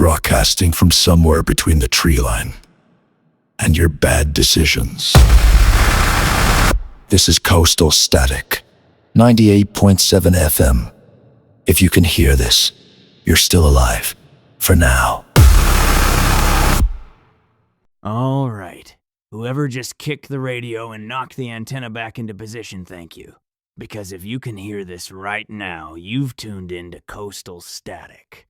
broadcasting from somewhere between the tree line and your bad decisions. This is Coastal Static, 98.7 FM. If you can hear this, you're still alive. For now. All right. Whoever just kicked the radio and knocked the antenna back into position, thank you. Because if you can hear this right now, you've tuned into Coastal Static.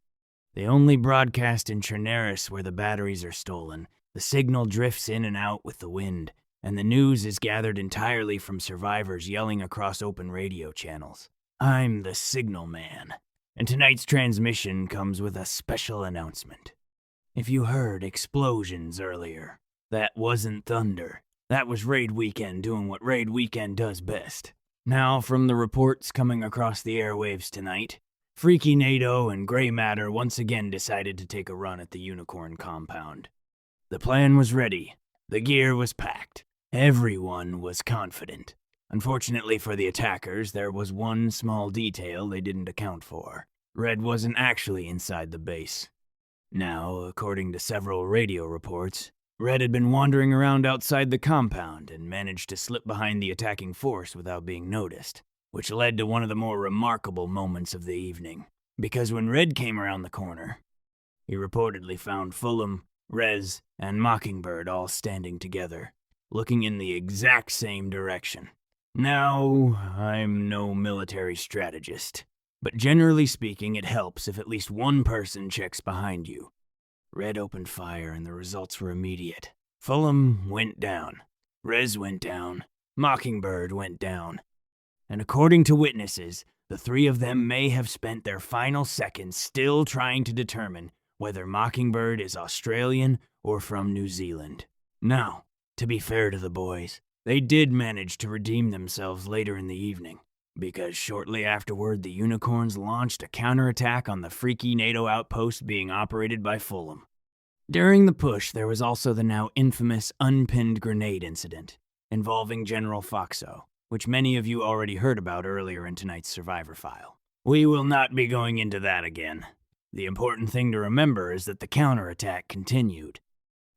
They only broadcast in Chernaris where the batteries are stolen. The signal drifts in and out with the wind, and the news is gathered entirely from survivors yelling across open radio channels. I'm the Signal Man, and tonight's transmission comes with a special announcement. If you heard explosions earlier, that wasn't thunder. That was Raid Weekend doing what Raid Weekend does best. Now, from the reports coming across the airwaves tonight, Freaky NATO and Grey Matter once again decided to take a run at the Unicorn compound. The plan was ready. The gear was packed. Everyone was confident. Unfortunately for the attackers, there was one small detail they didn't account for. Red wasn't actually inside the base. Now, according to several radio reports, Red had been wandering around outside the compound and managed to slip behind the attacking force without being noticed, which led to one of the more remarkable moments of the evening. Because when Red came around the corner, he reportedly found Fulham, Rez, and Mockingbird all standing together, looking in the exact same direction. Now, I'm no military strategist, but generally speaking, it helps if at least one person checks behind you. Red opened fire and the results were immediate. Fulham went down. Rez went down. Mockingbird went down. And according to witnesses, the three of them may have spent their final seconds still trying to determine whether Mockingbird is Australian or from New Zealand. Now, to be fair to the boys, they did manage to redeem themselves later in the evening, because shortly afterward the Unicorns launched a counterattack on the Freaky NATO outpost being operated by Fulham. During the push, there was also the now infamous unpinned grenade incident involving General Foxo, which many of you already heard about earlier in tonight's Survivor File. We will not be going into that again. The important thing to remember is that the counterattack continued.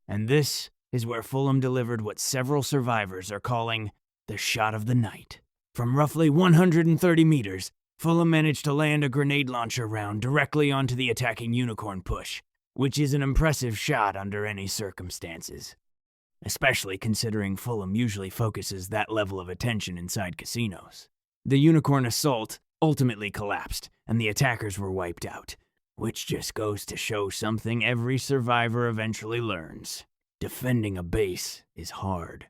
And this is where Fulham delivered what several survivors are calling the shot of the night. From roughly 130 meters, Fulham managed to land a grenade launcher round directly onto the attacking Unicorn push, which is an impressive shot under any circumstances. Especially considering Fulham usually focuses that level of attention inside casinos. The Unicorn assault ultimately collapsed, and the attackers were wiped out, which just goes to show something every survivor eventually learns. Defending a base is hard.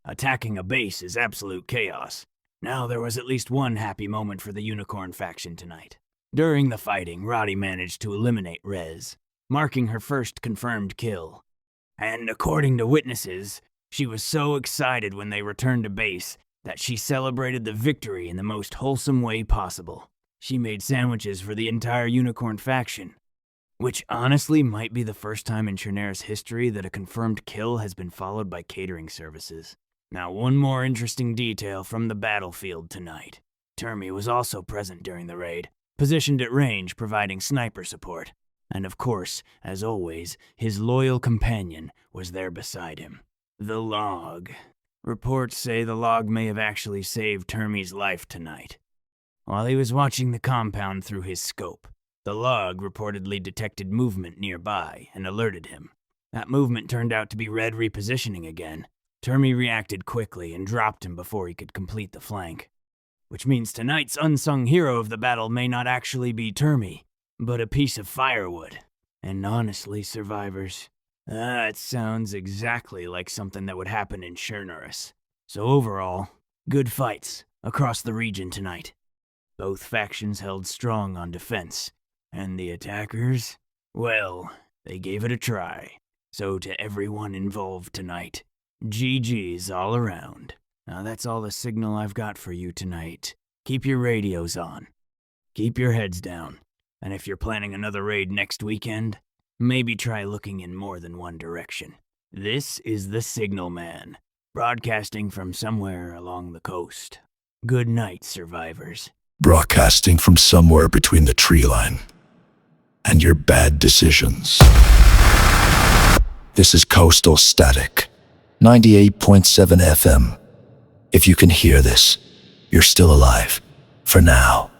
Attacking a base is absolute chaos. Now there was at least one happy moment for the Unicorn faction tonight. During the fighting, Roddy managed to eliminate Rez, marking her first confirmed kill. And according to witnesses, she was so excited when they returned to base that she celebrated the victory in the most wholesome way possible. She made sandwiches for the entire Unicorn faction, which honestly might be the first time in Chernaris history that a confirmed kill has been followed by catering services. Now, one more interesting detail from the battlefield tonight. Termi was also present during the raid, positioned at range providing sniper support. And of course, as always, his loyal companion was there beside him. The log. Reports say the log may have actually saved Termi's life tonight. While he was watching the compound through his scope, the log reportedly detected movement nearby and alerted him. That movement turned out to be Red repositioning again. Termi reacted quickly and dropped him before he could complete the flank. Which means tonight's unsung hero of the battle may not actually be Termi, but a piece of firewood. And honestly, survivors, that sounds exactly like something that would happen in Chernaris. So overall, good fights across the region tonight. Both factions held strong on defense, and the attackers, well, they gave it a try. So to everyone involved tonight, GG's all around. Now that's all the signal I've got for you tonight. Keep your radios on. Keep your heads down. And if you're planning another raid next weekend, maybe try looking in more than one direction. This is the Signal Man, broadcasting from somewhere along the coast. Good night, survivors. Broadcasting from somewhere between the tree line and your bad decisions. This is Coastal Static, 98.7 FM. If you can hear this, you're still alive. For now.